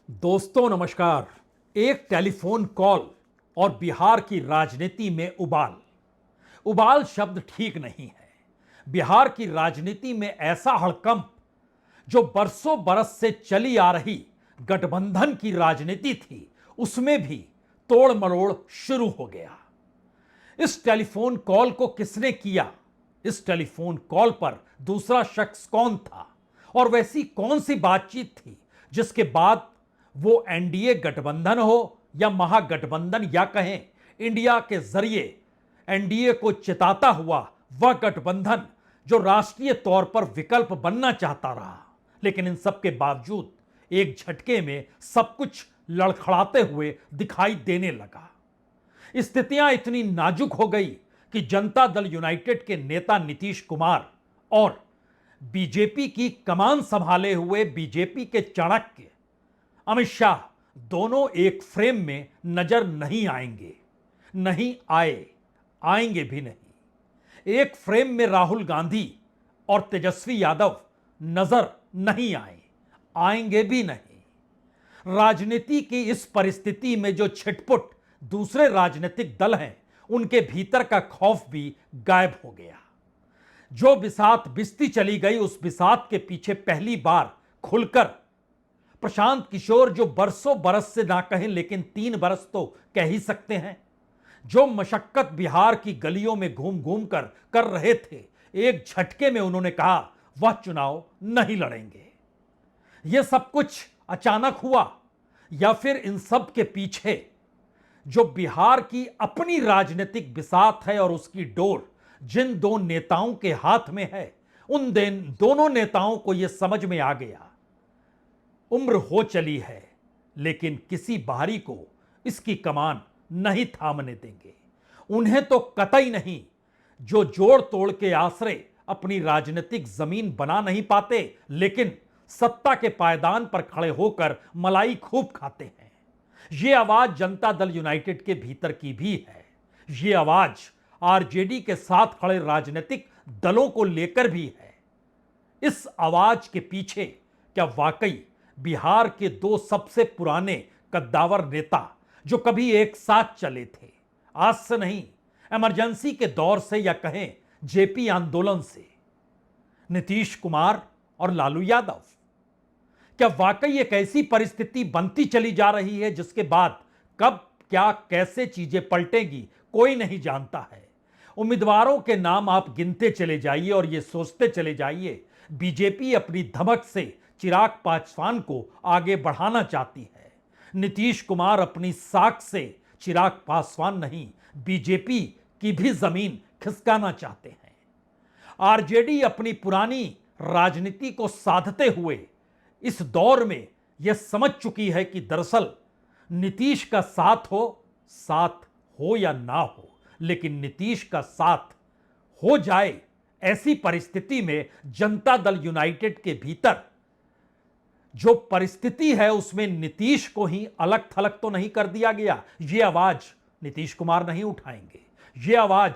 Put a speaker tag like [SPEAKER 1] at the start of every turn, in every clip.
[SPEAKER 1] दोस्तों नमस्कार। एक टेलीफोन कॉल और बिहार की राजनीति में उबाल। उबाल शब्द ठीक नहीं है। बिहार की राजनीति में ऐसा हड़कंप जो बरसों बरस से चली आ रही गठबंधन की राजनीति थी, उसमें भी तोड़ मरोड़ शुरू हो गया। इस टेलीफोन कॉल को किसने किया? इस टेलीफोन कॉल पर दूसरा शख्स कौन था? और वैसी कौन सी बातचीत थी जिसके बाद वो एनडीए गठबंधन हो या महागठबंधन या कहें इंडिया के जरिए एनडीए को चिताता हुआ वह गठबंधन जो राष्ट्रीय तौर पर विकल्प बनना चाहता रहा, लेकिन इन सब के बावजूद एक झटके में सब कुछ लड़खड़ाते हुए दिखाई देने लगा। स्थितियां इतनी नाजुक हो गई कि जनता दल यूनाइटेड के नेता नीतीश कुमार और बीजेपी की कमान संभाले हुए बीजेपी के चाणक्य अमित शाह दोनों एक फ्रेम में नजर नहीं आएंगे। नहीं आए, आएंगे भी नहीं। एक फ्रेम में राहुल गांधी और तेजस्वी यादव नजर नहीं आए, आएंगे भी नहीं। राजनीति की इस परिस्थिति में जो छिटपुट दूसरे राजनीतिक दल हैं, उनके भीतर का खौफ भी गायब हो गया। जो बिसात बिसती चली गई, उस बिसात के पीछे पहली बार खुलकर प्रशांत किशोर, जो बरसों बरस से ना कहें लेकिन 3 बरस तो कह ही सकते हैं, जो मशक्कत बिहार की गलियों में घूम घूम कर रहे थे, एक झटके में उन्होंने कहा वह चुनाव नहीं लड़ेंगे। यह सब कुछ अचानक हुआ या फिर इन सब के पीछे जो बिहार की अपनी राजनीतिक बिसात है और उसकी डोर जिन दो नेताओं के हाथ में है, उन दोनों नेताओं को यह समझ में आ गया, उम्र हो चली है लेकिन किसी बाहरी को इसकी कमान नहीं थामने देंगे। उन्हें तो कतई नहीं, जो जोड़ तोड़ के आश्रय अपनी राजनीतिक जमीन बना नहीं पाते लेकिन सत्ता के पायदान पर खड़े होकर मलाई खूब खाते हैं। यह आवाज जनता दल यूनाइटेड के भीतर की भी है। यह आवाज आरजेडी के साथ खड़े राजनीतिक दलों को लेकर भी है। इस आवाज के पीछे क्या वाकई बिहार के 2 सबसे पुराने कद्दावर नेता जो कभी एक साथ चले थे, आज से नहीं, इमरजेंसी के दौर से या कहें जेपी आंदोलन से, नीतीश कुमार और लालू यादव, क्या वाकई एक ऐसी परिस्थिति बनती चली जा रही है जिसके बाद कब क्या कैसे चीजें पलटेगी कोई नहीं जानता है। उम्मीदवारों के नाम आप गिनते चले जाइए और यह सोचते चले जाइए, बीजेपी अपनी धमक से चिराग पासवान को आगे बढ़ाना चाहती है। नीतीश कुमार अपनी साख से चिराग पासवान नहीं, बीजेपी की भी जमीन खिसकाना चाहते हैं। आरजेडी अपनी पुरानी राजनीति को साधते हुए इस दौर में यह समझ चुकी है कि दरअसल नीतीश का साथ हो या ना हो, लेकिन नीतीश का साथ हो जाए, ऐसी परिस्थिति में जनता दल यूनाइटेड के भीतर जो परिस्थिति है उसमें नीतीश को ही अलग थलग तो नहीं कर दिया गया। यह आवाज नीतीश कुमार नहीं उठाएंगे, यह आवाज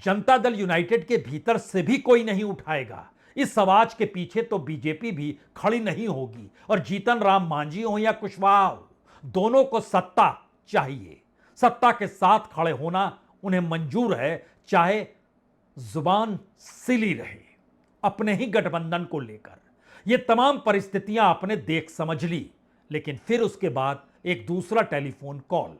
[SPEAKER 1] जनता दल यूनाइटेड के भीतर से भी कोई नहीं उठाएगा। इस आवाज के पीछे तो बीजेपी भी खड़ी नहीं होगी और जीतन राम मांझी हो या कुशवाहा हो, दोनों को सत्ता चाहिए। सत्ता के साथ खड़े होना उन्हें मंजूर है, चाहे जुबान सिली रहे अपने ही गठबंधन को लेकर। ये तमाम परिस्थितियां आपने देख समझ ली, लेकिन फिर उसके बाद एक दूसरा टेलीफोन कॉल।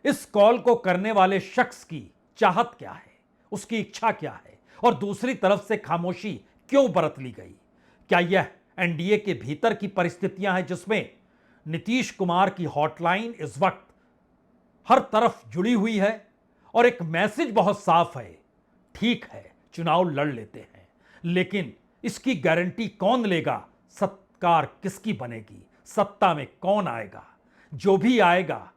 [SPEAKER 1] इस कॉल को करने वाले शख्स की चाहत क्या है, उसकी इच्छा क्या है और दूसरी तरफ से खामोशी क्यों बरत ली गई? क्या यह एनडीए के भीतर की परिस्थितियां हैं जिसमें नीतीश कुमार की हॉटलाइन इस वक्त हर तरफ जुड़ी हुई है और एक मैसेज बहुत साफ है, ठीक है चुनाव लड़ लेते हैं, लेकिन इसकी गारंटी कौन लेगा? सरकार किसकी बनेगी? सत्ता में कौन आएगा? जो भी आएगा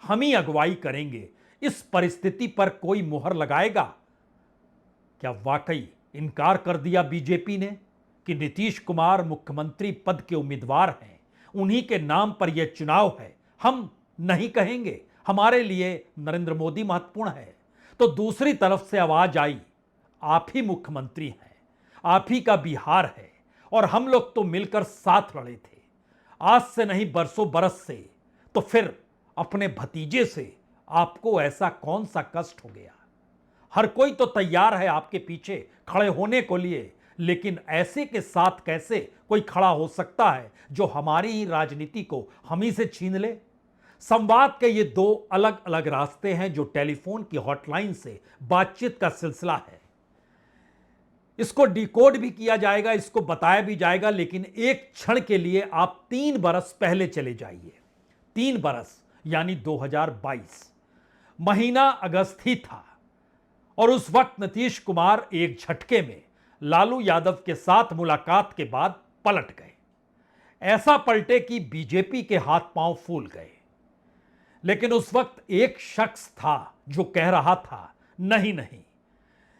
[SPEAKER 1] हम ही अगुवाई करेंगे। इस परिस्थिति पर कोई मुहर लगाएगा? क्या वाकई इनकार कर दिया बीजेपी ने कि नीतीश कुमार मुख्यमंत्री पद के उम्मीदवार हैं, उन्हीं के नाम पर यह चुनाव है, हम नहीं कहेंगे, हमारे लिए नरेंद्र मोदी महत्वपूर्ण है? तो दूसरी तरफ से आवाज आई, आप ही मुख्यमंत्री हैं, आप ही का बिहार है और हम लोग तो मिलकर साथ लड़े थे। आज से नहीं बरसों बरस से, तो फिर अपने भतीजे से आपको ऐसा कौन सा कष्ट हो गया? हर कोई तो तैयार है आपके पीछे खड़े होने को लिए, लेकिन ऐसे के साथ कैसे कोई खड़ा हो सकता है जो हमारी ही राजनीति को हम ही से छीन ले? संवाद के ये दो अलग अलग रास्ते हैं जो टेलीफोन की हॉटलाइन से बातचीत का सिलसिला है। इसको डिकोड भी किया जाएगा, इसको बताया भी जाएगा, लेकिन एक क्षण के लिए आप 3 बरस पहले चले जाइए। 3 बरस यानी 2022, महीना अगस्त ही था, और उस वक्त नीतीश कुमार एक झटके में लालू यादव के साथ मुलाकात के बाद पलट गए। ऐसा पलटे कि बीजेपी के हाथ पांव फूल गए। लेकिन उस वक्त एक शख्स था जो कह रहा था, नहीं नहीं,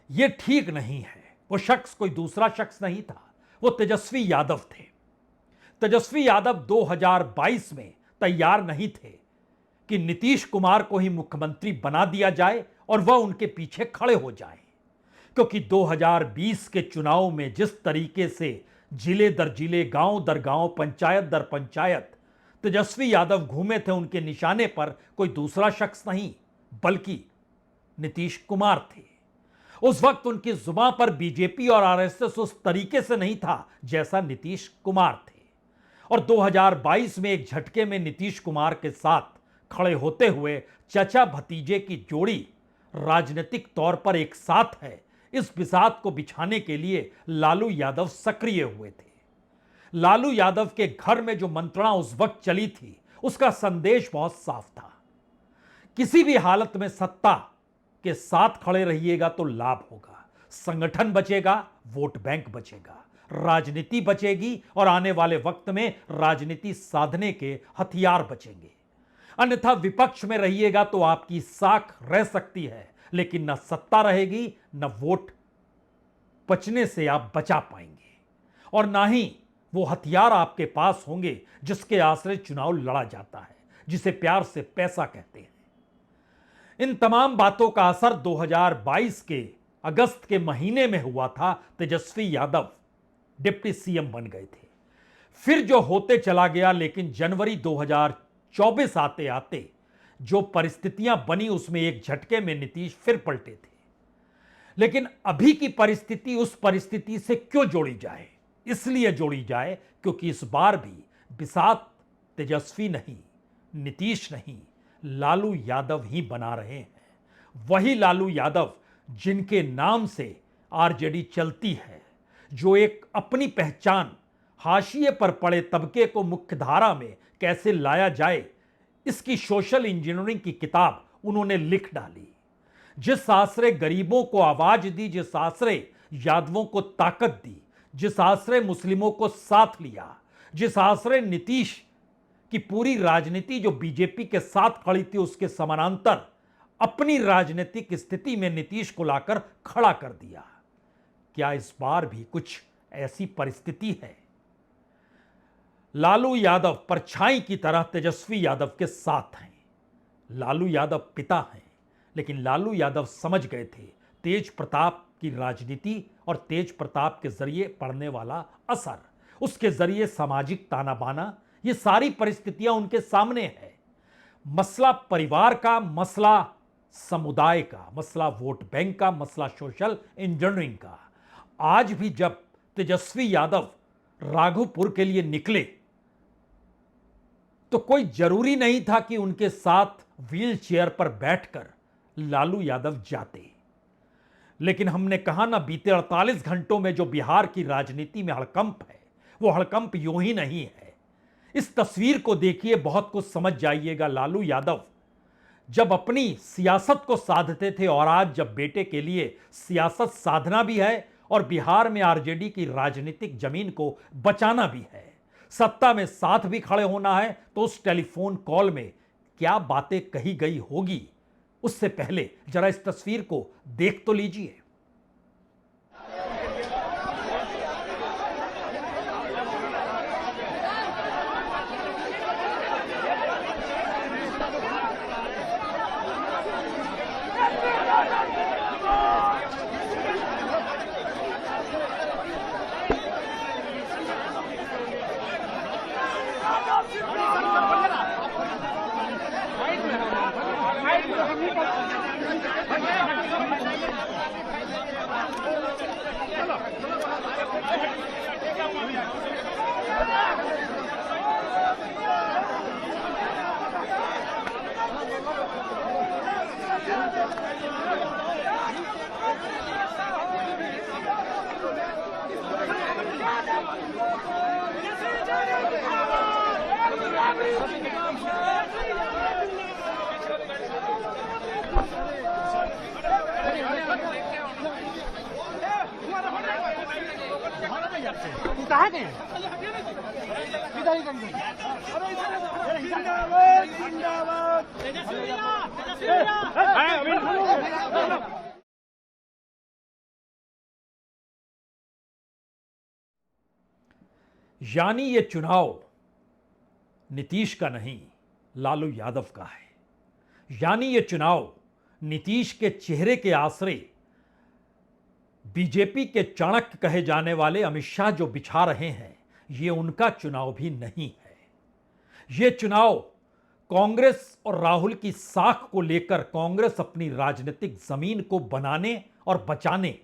[SPEAKER 1] यह ठीक नहीं है। वो शख्स कोई दूसरा शख्स नहीं था, वो तेजस्वी यादव थे। तेजस्वी यादव 2022 में तैयार नहीं थे कि नीतीश कुमार को ही मुख्यमंत्री बना दिया जाए और वह उनके पीछे खड़े हो जाएं, क्योंकि 2020 के चुनाव में जिस तरीके से जिले दर जिले, गांव दर गांव, पंचायत दर पंचायत तेजस्वी यादव घूमे थे, उनके निशाने पर कोई दूसरा शख्स नहीं बल्कि नीतीश कुमार थे। उस वक्त उनकी जुबान पर बीजेपी और आरएसएस उस तरीके से नहीं था जैसा नीतीश कुमार थे। और 2022 में एक झटके में नीतीश कुमार के साथ खड़े होते हुए चचा भतीजे की जोड़ी राजनीतिक तौर पर एक साथ है, इस बिसात को बिछाने के लिए लालू यादव सक्रिय हुए थे। लालू यादव के घर में जो मंत्रणा उस वक्त चली थी, उसका संदेश बहुत साफ था। किसी भी हालत में सत्ता के साथ खड़े रहिएगा तो लाभ होगा, संगठन बचेगा, वोट बैंक बचेगा, राजनीति बचेगी और आने वाले वक्त में राजनीति साधने के हथियार बचेंगे। अन्यथा विपक्ष में रहिएगा तो आपकी साख रह सकती है, लेकिन न सत्ता रहेगी, न वोट बचने से आप बचा पाएंगे, और ना ही वो हथियार आपके पास होंगे जिसके आश्रय चुनाव लड़ा जाता है, जिसे प्यार से पैसा कहते हैं। इन तमाम बातों का असर 2022 के अगस्त के महीने में हुआ था। तेजस्वी यादव डिप्टी सीएम बन गए थे। फिर जो होते चला गया, लेकिन जनवरी 2024 आते आते जो परिस्थितियां बनी उसमें एक झटके में नीतीश फिर पलटे थे। लेकिन अभी की परिस्थिति उस परिस्थिति से क्यों जोड़ी जाए? इसलिए जोड़ी जाए क्योंकि इस बार भी बिसात तेजस्वी नहीं, नीतीश नहीं, लालू यादव ही बना रहे हैं। वही लालू यादव जिनके नाम से आरजेडी चलती है, जो एक अपनी पहचान हाशिए पर पड़े तबके को मुख्यधारा में कैसे लाया जाए, इसकी सोशल इंजीनियरिंग की किताब उन्होंने लिख डाली। जिस आश्रय गरीबों को आवाज दी, जिस आश्रय यादवों को ताकत दी, जिस आश्रय मुस्लिमों को साथ लिया, जिस आश्रय नीतीश की पूरी राजनीति जो बीजेपी के साथ खड़ी थी उसके समानांतर अपनी राजनीतिक स्थिति में नीतीश को लाकर खड़ा कर दिया। क्या इस बार भी कुछ ऐसी परिस्थिति है? लालू यादव परछाई की तरह तेजस्वी यादव के साथ हैं। लालू यादव पिता हैं, लेकिन लालू यादव समझ गए थे तेज प्रताप की राजनीति और तेज प्रताप के जरिए पड़ने वाला असर, उसके जरिए सामाजिक ताना बाना, ये सारी परिस्थितियां उनके सामने है। मसला परिवार का, मसला समुदाय का, मसला वोट बैंक का, मसला सोशल इंजीनियरिंग का। आज भी जब तेजस्वी यादव राघोपुर के लिए निकले तो कोई जरूरी नहीं था कि उनके साथ व्हील चेयर पर बैठकर लालू यादव जाते। लेकिन हमने कहा ना, बीते 48 घंटों में जो बिहार की राजनीति में हड़कंप है, वो हड़कंप यूं ही नहीं है। इस तस्वीर को देखिए, बहुत कुछ समझ जाइएगा। लालू यादव जब अपनी सियासत को साधते थे और आज जब बेटे के लिए सियासत साधना भी है और बिहार में आरजेडी की राजनीतिक जमीन को बचाना भी है, सत्ता में साथ भी खड़े होना है, तो उस टेलीफोन कॉल में क्या बातें कही गई होगी, उससे पहले जरा इस तस्वीर को देख तो लीजिए। यानी ये चुनाव नीतीश का नहीं, लालू यादव का है। यानी ये चुनाव नीतीश के चेहरे के आसरे बीजेपी के चाणक्य कहे जाने वाले अमित शाह जो बिछा रहे हैं, ये उनका चुनाव भी नहीं है। ये चुनाव कांग्रेस और राहुल की साख को लेकर कांग्रेस अपनी राजनीतिक जमीन को बनाने और बचाने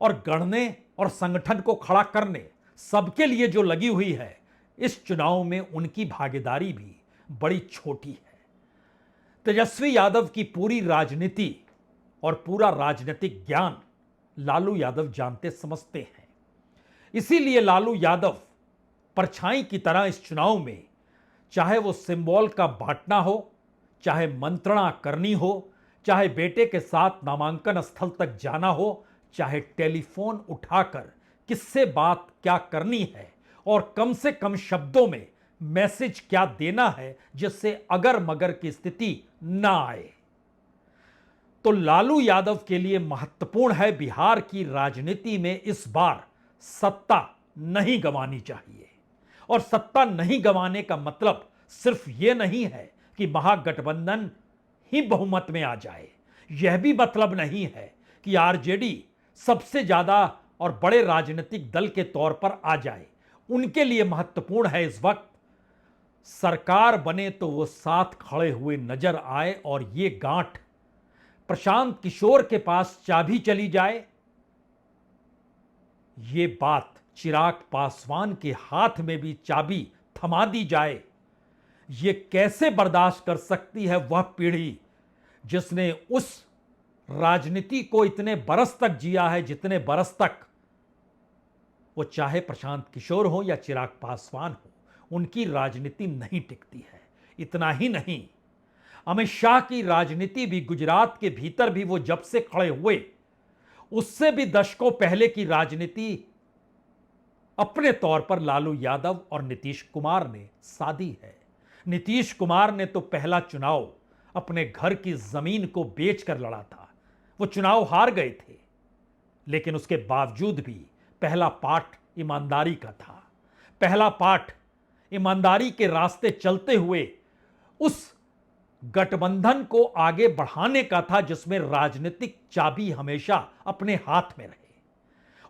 [SPEAKER 1] और गढ़ने और संगठन को खड़ा करने सबके लिए जो लगी हुई है, इस चुनाव में उनकी भागीदारी भी बड़ी छोटी है। तेजस्वी यादव की पूरी राजनीति और पूरा राजनीतिक ज्ञान लालू यादव जानते समझते हैं। इसीलिए लालू यादव परछाई की तरह इस चुनाव में, चाहे वो सिंबल का बांटना हो, चाहे मंत्रणा करनी हो, चाहे बेटे के साथ नामांकन स्थल तक जाना हो, चाहे टेलीफोन उठाकर किससे बात क्या करनी है और कम से कम शब्दों में मैसेज क्या देना है जिससे अगर मगर की स्थिति ना आए, तो लालू यादव के लिए महत्वपूर्ण है बिहार की राजनीति में इस बार सत्ता नहीं गंवानी चाहिए। और सत्ता नहीं गंवाने का मतलब सिर्फ यह नहीं है कि महागठबंधन ही बहुमत में आ जाए। यह भी मतलब नहीं है कि आरजेडी सबसे ज्यादा और बड़े राजनीतिक दल के तौर पर आ जाए। उनके लिए महत्वपूर्ण है इस वक्त सरकार बने तो वो साथ खड़े हुए नजर आए और ये गांठ प्रशांत किशोर के पास चाबी चली जाए। ये बात चिराग पासवान के हाथ में भी चाबी थमा दी जाए। ये कैसे बर्दाश्त कर सकती है वह पीढ़ी जिसने उस राजनीति को इतने बरस तक जिया है जितने बरस तक, वो चाहे प्रशांत किशोर हो या चिराग पासवान हो, उनकी राजनीति नहीं टिकती है। इतना ही नहीं, अमित शाह की राजनीति भी गुजरात के भीतर भी वो जब से खड़े हुए उससे भी दशकों पहले की राजनीति अपने तौर पर लालू यादव और नीतीश कुमार ने साधी है। नीतीश कुमार ने तो पहला चुनाव अपने घर की जमीन को बेचकर लड़ा था। वो चुनाव हार गए थे, लेकिन उसके बावजूद भी पहला पाठ ईमानदारी का था। पहला पाठ ईमानदारी के रास्ते चलते हुए उस गठबंधन को आगे बढ़ाने का था जिसमें राजनीतिक चाबी हमेशा अपने हाथ में रहे।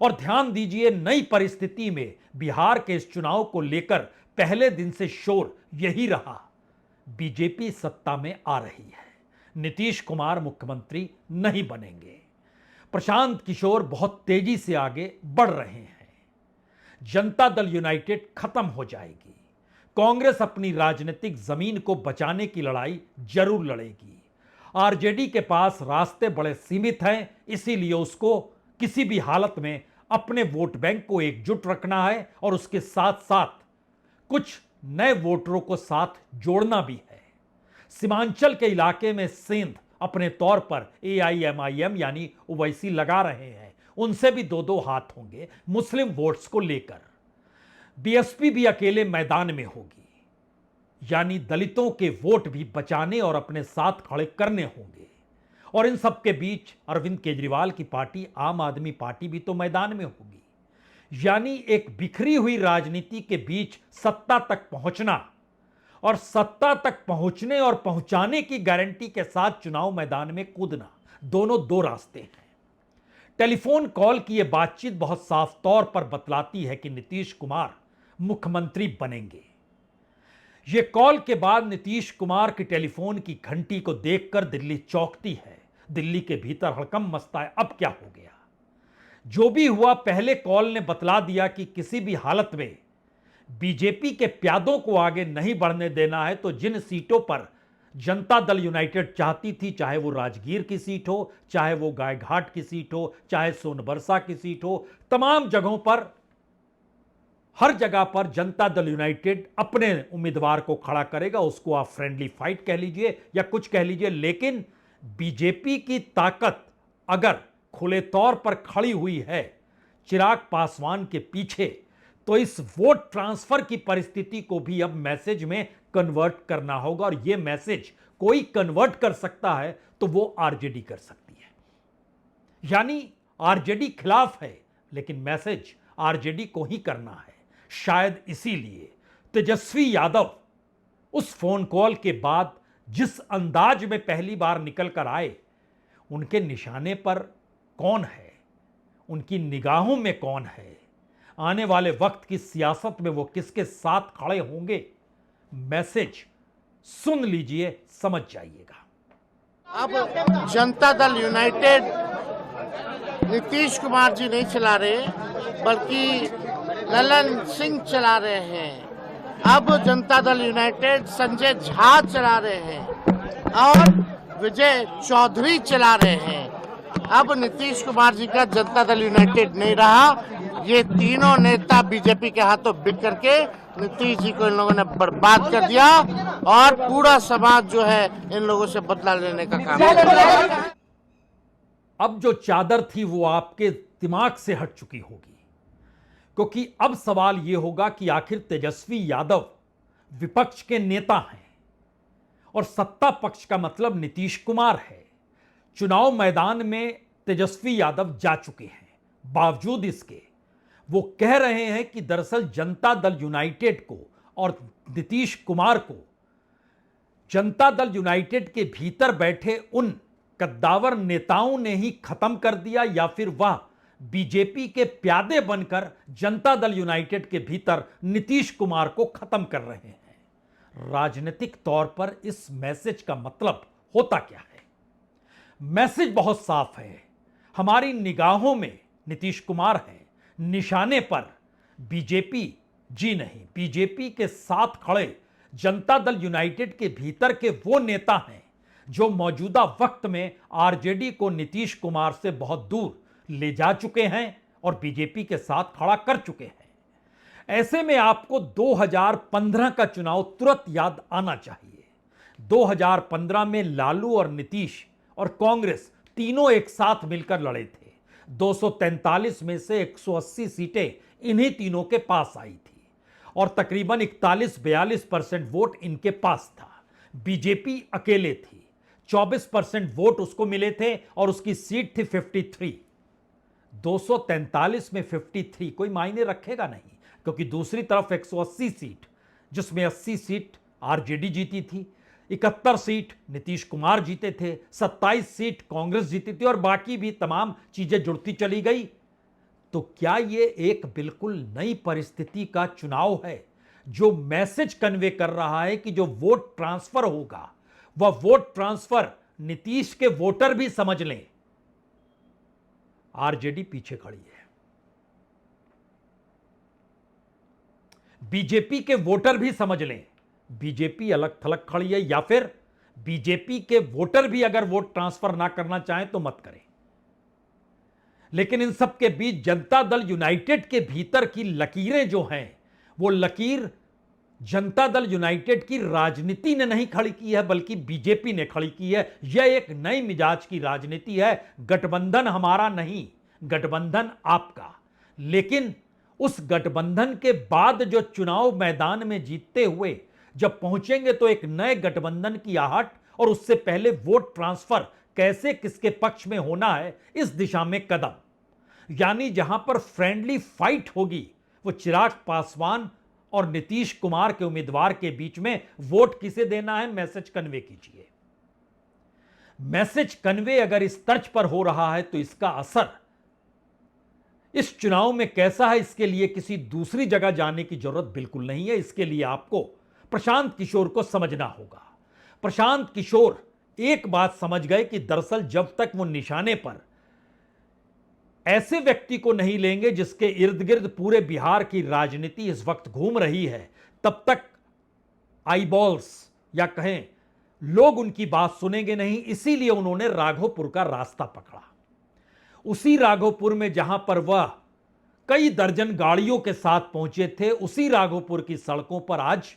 [SPEAKER 1] और ध्यान दीजिए, नई परिस्थिति में बिहार के इस चुनाव को लेकर पहले दिन से शोर यही रहा, बीजेपी सत्ता में आ रही है, नीतीश कुमार मुख्यमंत्री नहीं बनेंगे, प्रशांत किशोर बहुत तेजी से आगे बढ़ रहे हैं, जनता दल यूनाइटेड खत्म हो जाएगी, कांग्रेस अपनी राजनीतिक जमीन को बचाने की लड़ाई जरूर लड़ेगी, आरजेडी के पास रास्ते बड़े सीमित हैं, इसीलिए उसको किसी भी हालत में अपने वोट बैंक को एकजुट रखना है और उसके साथ साथ कुछ नए वोटरों को साथ जोड़ना भी है। सीमांचल के इलाके में सिंध अपने तौर पर एआईएमआईएम यानी ओवैसी लगा रहे हैं, उनसे भी दो दो हाथ होंगे मुस्लिम वोट्स को लेकर। बीएसपी भी अकेले मैदान में होगी, यानी दलितों के वोट भी बचाने और अपने साथ खड़े करने होंगे। और इन सब के बीच अरविंद केजरीवाल की पार्टी आम आदमी पार्टी भी तो मैदान में होगी। यानी एक बिखरी हुई राजनीति के बीच सत्ता तक पहुंचना और सत्ता तक पहुंचने और पहुंचाने की गारंटी के साथ चुनाव मैदान में कूदना, दोनों दो रास्ते हैं। टेलीफोन कॉल की यह बातचीत बहुत साफ तौर पर बतलाती है कि नीतीश कुमार मुख्यमंत्री बनेंगे। यह कॉल के बाद नीतीश कुमार की टेलीफोन की घंटी को देखकर दिल्ली चौंकती है। दिल्ली के भीतर हड़कंप मचता है, अब क्या हो गया। जो भी हुआ, पहले कॉल ने बतला दिया कि किसी भी हालत में बीजेपी के प्यादों को आगे नहीं बढ़ने देना है। तो जिन सीटों पर जनता दल यूनाइटेड चाहती थी, चाहे वो राजगीर की सीट हो, चाहे वो गायघाट की सीट हो, चाहे सोनबरसा की सीट हो, तमाम जगहों पर हर जगह पर जनता दल यूनाइटेड अपने उम्मीदवार को खड़ा करेगा, उसको आप फ्रेंडली फाइट कह लीजिए या कुछ कह लीजिए, लेकिन बीजेपी की ताकत अगर खुले तौर पर खड़ी हुई है चिराग पासवान के पीछे, तो इस वोट ट्रांसफर की परिस्थिति को भी अब मैसेज में कन्वर्ट करना होगा, और यह मैसेज कोई कन्वर्ट कर सकता है तो वो आरजेडी कर सकती है। यानी आरजेडी खिलाफ है, लेकिन मैसेज आरजेडी को ही करना है। शायद इसीलिए तेजस्वी यादव उस फोन कॉल के बाद जिस अंदाज में पहली बार निकल कर आए, उनके निशाने पर कौन है, उनकी निगाहों में कौन है, आने वाले वक्त की सियासत में वो किसके साथ खड़े होंगे, मैसेज सुन लीजिए, समझ जाइएगा।
[SPEAKER 2] अब जनता दल यूनाइटेड नीतीश कुमार जी नहीं चला रहे, बल्कि ललन सिंह चला रहे हैं। अब जनता दल यूनाइटेड संजय झा चला रहे हैं और विजय चौधरी चला रहे हैं। अब नीतीश कुमार जी का जनता दल यूनाइटेड नहीं रहा। ये तीनों नेता बीजेपी के हाथों बिक करके नीतीश जी को इन लोगों ने बर्बाद कर दिया, और पूरा समाज जो है इन लोगों से बदला लेने का काम कर रहा है।
[SPEAKER 1] अब जो चादर थी वो आपके दिमाग से हट चुकी होगी, क्योंकि अब सवाल यह होगा कि आखिर तेजस्वी यादव विपक्ष के नेता हैं और सत्ता पक्ष का मतलब नीतीश कुमार है। चुनाव मैदान में तेजस्वी यादव जा चुके हैं, बावजूद इसके वो कह रहे हैं कि दरअसल जनता दल यूनाइटेड को और नीतीश कुमार को जनता दल यूनाइटेड के भीतर बैठे उन कद्दावर नेताओं ने ही खत्म कर दिया, या फिर वह बीजेपी के प्यादे बनकर जनता दल यूनाइटेड के भीतर नीतीश कुमार को खत्म कर रहे हैं। राजनीतिक तौर पर इस मैसेज का मतलब होता क्या है? मैसेज बहुत साफ है। हमारी निगाहों में नीतीश कुमार हैं, निशाने पर बीजेपी जी नहीं, बीजेपी के साथ खड़े जनता दल यूनाइटेड के भीतर के वो नेता हैं जो मौजूदा वक्त में आरजेडी को नीतीश कुमार से बहुत दूर ले जा चुके हैं और बीजेपी के साथ खड़ा कर चुके हैं। ऐसे में आपको 2015 का चुनाव तुरंत याद आना चाहिए। 2015 में लालू और नीतीश और कांग्रेस तीनों एक साथ मिलकर लड़े थे। 243 में से 180 सीटें इन्हीं तीनों के पास आई थी और तकरीबन 41-42% वोट इनके पास था। बीजेपी अकेले थी, 24% वोट उसको मिले थे और उसकी सीट थी 53। 243 में 53 कोई मायने रखेगा नहीं, क्योंकि दूसरी तरफ 180 सीट, जिसमें 80 सीट आरजेडी जीती थी, 71 सीट नीतीश कुमार जीते थे, 27 सीट कांग्रेस जीती थी और बाकी भी तमाम चीजें जुड़ती चली गई। तो क्या यह एक बिल्कुल नई परिस्थिति का चुनाव है जो मैसेज कन्वे कर रहा है कि जो वोट ट्रांसफर होगा वह वोट ट्रांसफर नीतीश के वोटर भी समझ लें, आरजेडी पीछे खड़ी है, बीजेपी के वोटर भी समझ लें, बीजेपी अलग थलग खड़ी है, या फिर बीजेपी के वोटर भी अगर वोट ट्रांसफर ना करना चाहें तो मत करें। लेकिन इन सब के बीच जनता दल यूनाइटेड के भीतर की लकीरें जो हैं, वो लकीर जनता दल यूनाइटेड की राजनीति ने नहीं खड़ी की है, बल्कि बीजेपी ने खड़ी की है। यह एक नई मिजाज की राजनीति है। गठबंधन हमारा नहीं, गठबंधन आपका। लेकिन उस गठबंधन के बाद जो चुनाव मैदान में जीतते हुए जब पहुंचेंगे तो एक नए गठबंधन की आहट, और उससे पहले वोट ट्रांसफर कैसे किसके पक्ष में होना है, इस दिशा में कदम, यानी जहां पर फ्रेंडली फाइट होगी वो चिराग पासवान और नीतीश कुमार के उम्मीदवार के बीच में वोट किसे देना है, मैसेज कन्वे कीजिए। मैसेज कन्वे अगर इस तर्ज पर हो रहा है तो इसका असर इस चुनाव में कैसा है, इसके लिए किसी दूसरी जगह जाने की जरूरत बिल्कुल नहीं है। इसके लिए आपको प्रशांत किशोर को समझना होगा। प्रशांत किशोर एक बात समझ गए कि दरअसल जब तक वो निशाने पर ऐसे व्यक्ति को नहीं लेंगे जिसके इर्द गिर्द पूरे बिहार की राजनीति इस वक्त घूम रही है, तब तक आईबॉल्स या कहें लोग उनकी बात सुनेंगे नहीं। इसीलिए उन्होंने राघोपुर का रास्ता पकड़ा। उसी राघोपुर में जहां पर वह कई दर्जन गाड़ियों के साथ पहुंचे थे उसी राघोपुर की सड़कों पर आज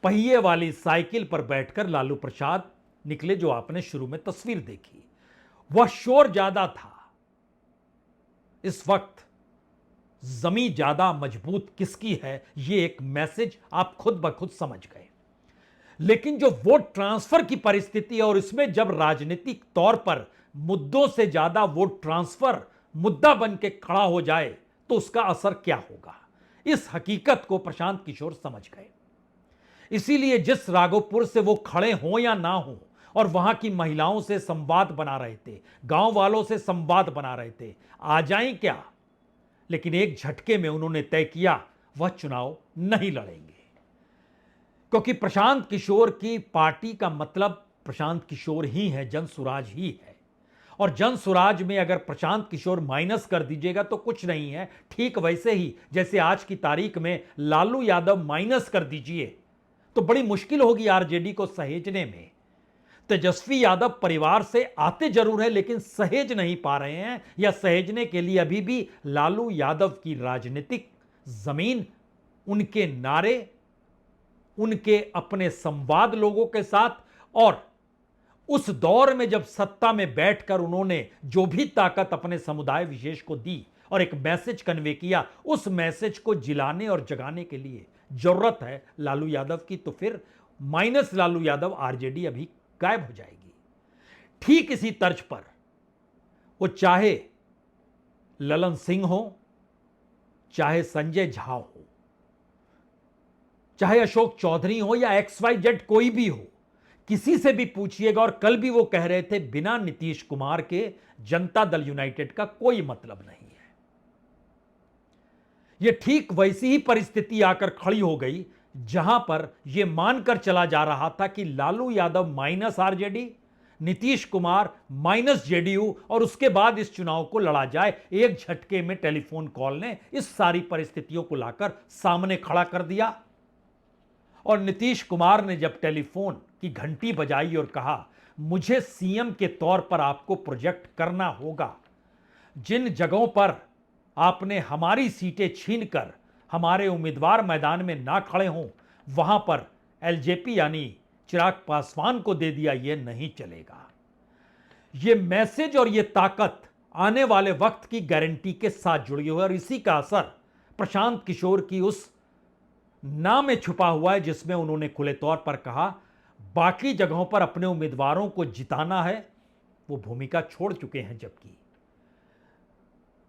[SPEAKER 1] पहिए वाली साइकिल पर बैठकर लालू प्रसाद निकले, जो आपने शुरू में तस्वीर देखी। वह शोर ज्यादा था। इस वक्त जमीन ज्यादा मजबूत किसकी है, यह एक मैसेज आप खुद ब खुद समझ गए। लेकिन जो वोट ट्रांसफर की परिस्थिति है, और इसमें जब राजनीतिक तौर पर मुद्दों से ज्यादा वोट ट्रांसफर मुद्दा बन के खड़ा हो जाए तो उसका असर क्या होगा, इस हकीकत को प्रशांत किशोर समझ गए। इसीलिए जिस राघोपुर से वो खड़े हों या ना हो, और वहां की महिलाओं से संवाद बना रहे थे, गांव वालों से संवाद बना रहे थे, आ जाएं क्या, लेकिन एक झटके में उन्होंने तय किया वह चुनाव नहीं लड़ेंगे। क्योंकि प्रशांत किशोर की पार्टी का मतलब प्रशांत किशोर ही है, जनसुराज ही है। और जनसुराज में अगर प्रशांत किशोर माइनस कर दीजिएगा तो कुछ नहीं है। ठीक वैसे ही जैसे आज की तारीख में लालू यादव माइनस कर दीजिए तो बड़ी मुश्किल होगी आरजेडी को सहेजने में। तेजस्वी यादव परिवार से आते जरूर है लेकिन सहेज नहीं पा रहे हैं, या सहेजने के लिए अभी भी लालू यादव की राजनीतिक जमीन, उनके नारे, उनके अपने संवाद लोगों के साथ, और उस दौर में जब सत्ता में बैठकर उन्होंने जो भी ताकत अपने समुदाय विशेष को दी और एक मैसेज कन्वे किया, उस मैसेज को जिलाने और जगाने के लिए जरूरत है लालू यादव की। तो फिर माइनस लालू यादव आरजेडी अभी गायब हो जाएगी। ठीक इसी तर्ज पर वो चाहे ललन सिंह हो, चाहे संजय झा हो, चाहे अशोक चौधरी हो, या XYZ कोई भी हो, किसी से भी पूछिएगा, और कल भी वो कह रहे थे बिना नीतीश कुमार के जनता दल यूनाइटेड का कोई मतलब नहीं है। यह ठीक वैसी ही परिस्थिति आकर खड़ी हो गई जहां पर यह मानकर चला जा रहा था कि Lalu Yadav minus RJD, Nitish Kumar minus JDU, और उसके बाद इस चुनाव को लड़ा जाए। एक झटके में टेलीफोन कॉल ने इस सारी परिस्थितियों को लाकर सामने खड़ा कर दिया। और नीतीश कुमार ने जब टेलीफोन की घंटी बजाई और कहा मुझे सीएम के तौर पर आपको प्रोजेक्ट करना होगा, जिन जगहों पर आपने हमारी सीटें छीनकर हमारे उम्मीदवार मैदान में ना खड़े हों, वहां पर एलजेपी यानी चिराग पासवान को दे दिया, यह नहीं चलेगा। यह मैसेज और यह ताकत आने वाले वक्त की गारंटी के साथ जुड़ी हुई है, और इसी का असर प्रशांत किशोर की उस नाम में छुपा हुआ है जिसमें उन्होंने खुले तौर पर कहा बाकी जगहों पर अपने उम्मीदवारों को जिताना है, वो भूमिका छोड़ चुके हैं। जबकि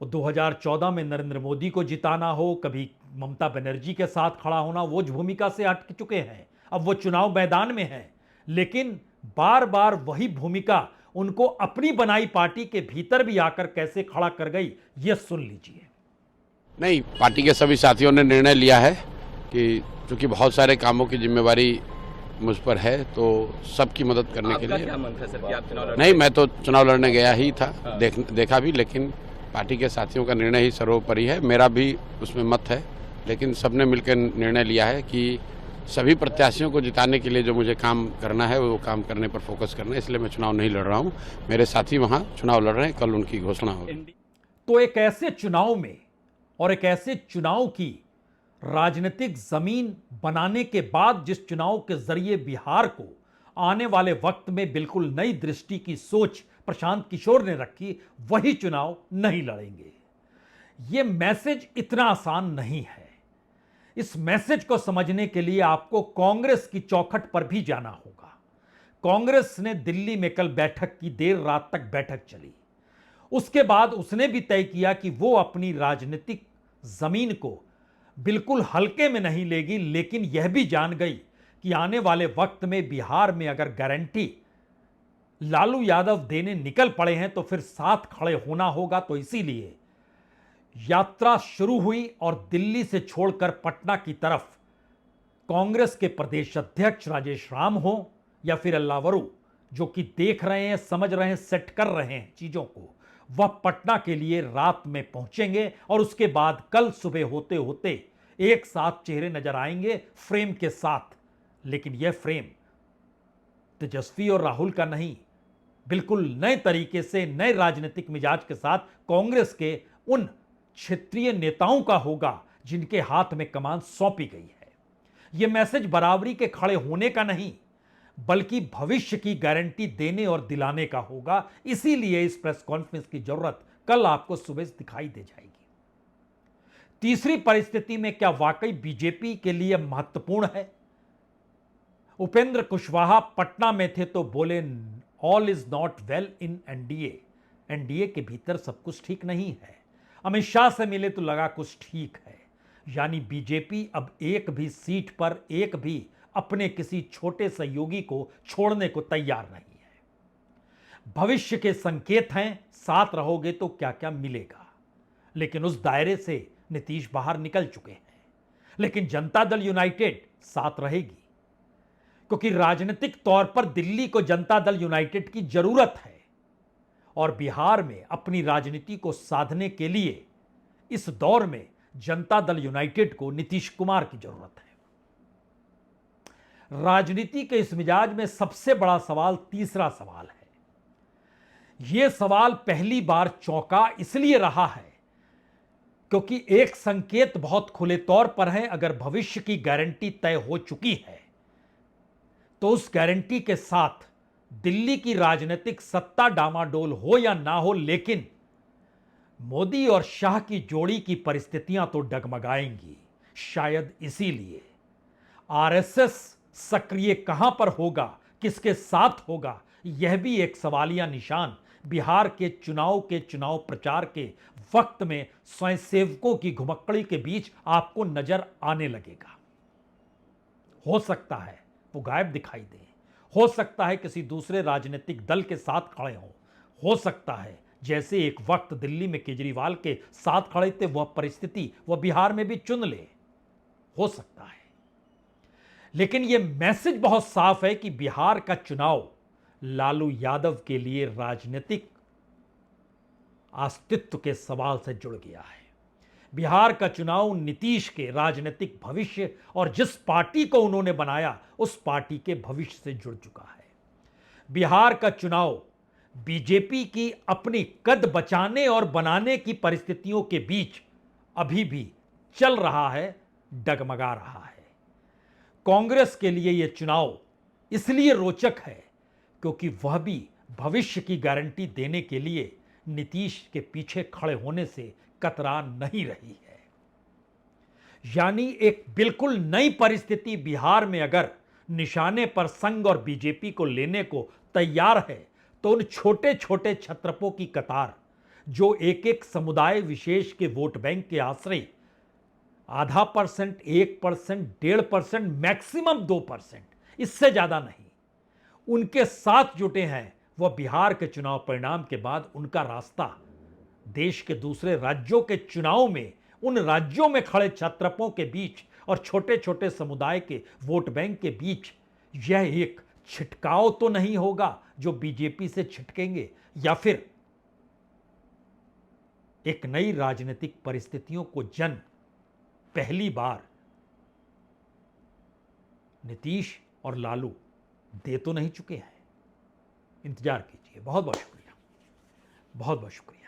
[SPEAKER 1] वो 2014 में नरेंद्र मोदी को जिताना हो, कभी ममता बनर्जी के साथ खड़ा होना, वो भूमिका से हट चुके हैं। अब वो चुनाव मैदान में हैं, लेकिन बार बार वही भूमिका उनको अपनी बनाई पार्टी के भीतर भी आकर कैसे खड़ा कर गई, ये सुन लीजिए।
[SPEAKER 3] नहीं, पार्टी के सभी साथियों ने निर्णय लिया है कि चूंकि बहुत सारे कामों की जिम्मेवारी मुझ पर है, तो सबकी मदद करने के लिए।
[SPEAKER 4] क्या मन था सर कि आप चुनाव
[SPEAKER 3] नहीं, मैं तो चुनाव लड़ने गया ही था, देखा भी, लेकिन पार्टी के साथियों का निर्णय ही सर्वोपरि है। मेरा भी उसमें मत है, लेकिन सबने मिलकर निर्णय लिया है कि सभी प्रत्याशियों को जिताने के लिए जो मुझे काम करना है वो काम करने पर फोकस करना है, इसलिए मैं चुनाव नहीं लड़ रहा हूँ। मेरे साथी वहाँ चुनाव लड़ रहे हैं, कल उनकी घोषणा होगी।
[SPEAKER 1] तो एक ऐसे चुनाव में और एक ऐसे चुनाव की राजनीतिक जमीन बनाने के बाद जिस चुनाव के जरिए बिहार को आने वाले वक्त में बिल्कुल नई दृष्टि की सोच प्रशांत किशोर ने रखी, वही चुनाव नहीं लड़ेंगे। यह मैसेज इतना आसान नहीं है। इस मैसेज को समझने के लिए आपको कांग्रेस की चौखट पर भी जाना होगा। कांग्रेस ने दिल्ली में कल बैठक की, देर रात तक बैठक चली। उसके बाद उसने भी तय किया कि वो अपनी राजनीतिक जमीन को बिल्कुल हल्के में नहीं लेगी, लेकिन यह भी जान गई कि आने वाले वक्त में बिहार में अगर गारंटी लालू यादव देने निकल पड़े हैं तो फिर साथ खड़े होना होगा। तो इसीलिए यात्रा शुरू हुई और दिल्ली से छोड़कर पटना की तरफ कांग्रेस के प्रदेश अध्यक्ष राजेश राम हो या फिर अल्लावरू, जो कि देख रहे हैं, समझ रहे हैं, सेट कर रहे हैं चीजों को, वह पटना के लिए रात में पहुंचेंगे और उसके बाद कल सुबह होते होते एक साथ चेहरे नजर आएंगे फ्रेम के साथ। लेकिन यह फ्रेम तेजस्वी और राहुल का नहीं, बिल्कुल नए तरीके से नए राजनीतिक मिजाज के साथ कांग्रेस के उन क्षेत्रीय नेताओं का होगा जिनके हाथ में कमान सौंपी गई है। यह मैसेज बराबरी के खड़े होने का नहीं बल्कि भविष्य की गारंटी देने और दिलाने का होगा। इसीलिए इस प्रेस कॉन्फ्रेंस की जरूरत कल आपको सुबह दिखाई दे जाएगी। तीसरी परिस्थिति में क्या वाकई बीजेपी के लिए महत्वपूर्ण है? उपेंद्र कुशवाहा पटना में थे तो बोले all is not well in NDA. NDA के भीतर सब कुछ ठीक नहीं है। अमित शाह से मिले तो लगा कुछ ठीक है। यानी बीजेपी अब एक भी सीट पर एक भी अपने किसी छोटे सहयोगी को छोड़ने को तैयार नहीं है। भविष्य के संकेत हैं, साथ रहोगे तो क्या क्या मिलेगा। लेकिन उस दायरे से नीतीश बाहर निकल चुके हैं। लेकिन जनता दल यूनाइटेड साथ रहेगी क्योंकि राजनीतिक तौर पर दिल्ली को जनता दल यूनाइटेड की जरूरत है और बिहार में अपनी राजनीति को साधने के लिए इस दौर में जनता दल यूनाइटेड को नीतीश कुमार की जरूरत है। राजनीति के इस मिजाज में सबसे बड़ा सवाल तीसरा सवाल है। यह सवाल पहली बार चौंका इसलिए रहा है क्योंकि एक संकेत बहुत खुले तौर पर है। अगर भविष्य की गारंटी तय हो चुकी है तो उस गारंटी के साथ दिल्ली की राजनीतिक सत्ता डामाडोल हो या ना हो, लेकिन मोदी और शाह की जोड़ी की परिस्थितियां तो डगमगाएंगी। शायद इसीलिए आरएसएस सक्रिय कहां पर होगा, किसके साथ होगा, यह भी एक सवालिया निशान बिहार के चुनाव प्रचार के वक्त में स्वयंसेवकों की घुमक्कड़ी के बीच आपको नजर आने लगेगा। हो सकता है वो गायब दिखाई दे, हो सकता है किसी दूसरे राजनीतिक दल के साथ खड़े हों, हो सकता है जैसे एक वक्त दिल्ली में केजरीवाल के साथ खड़े थे वह परिस्थिति वह बिहार में भी चुन ले, हो सकता है। लेकिन यह मैसेज बहुत साफ है कि बिहार का चुनाव लालू यादव के लिए राजनीतिक अस्तित्व के सवाल से जुड़ गया है। बिहार का चुनाव नीतीश के राजनीतिक भविष्य और जिस पार्टी को उन्होंने बनाया उस पार्टी के भविष्य से जुड़ चुका है। बिहार का चुनाव बीजेपी की अपनी कद बचाने और बनाने की परिस्थितियों के बीच अभी भी चल रहा है, डगमगा रहा है। कांग्रेस के लिए यह चुनाव इसलिए रोचक है क्योंकि वह भी भविष्य की गारंटी देने के लिए नीतीश के पीछे खड़े होने से कतरा नहीं रही है। यानी एक बिल्कुल नई परिस्थिति बिहार में अगर निशाने पर संघ और बीजेपी को लेने को तैयार है तो उन छोटे छोटे छत्रपों की कतार जो एक एक समुदाय विशेष के वोट बैंक के आश्रय 0.5%, 1%, 1.5%, मैक्सिमम 2%, इससे ज्यादा नहीं, उनके साथ जुटे हैं, वह बिहार के चुनाव परिणाम के बाद उनका रास्ता देश के दूसरे राज्यों के चुनाव में उन राज्यों में खड़े छत्रपों के बीच और छोटे छोटे समुदाय के वोट बैंक के बीच यह एक छिटकाव तो नहीं होगा जो बीजेपी से छिटकेंगे, या फिर एक नई राजनीतिक परिस्थितियों को जन्म पहली बार नीतीश और लालू दे तो नहीं चुके हैं। इंतजार कीजिए। बहुत बहुत शुक्रिया, बहुत बहुत शुक्रिया।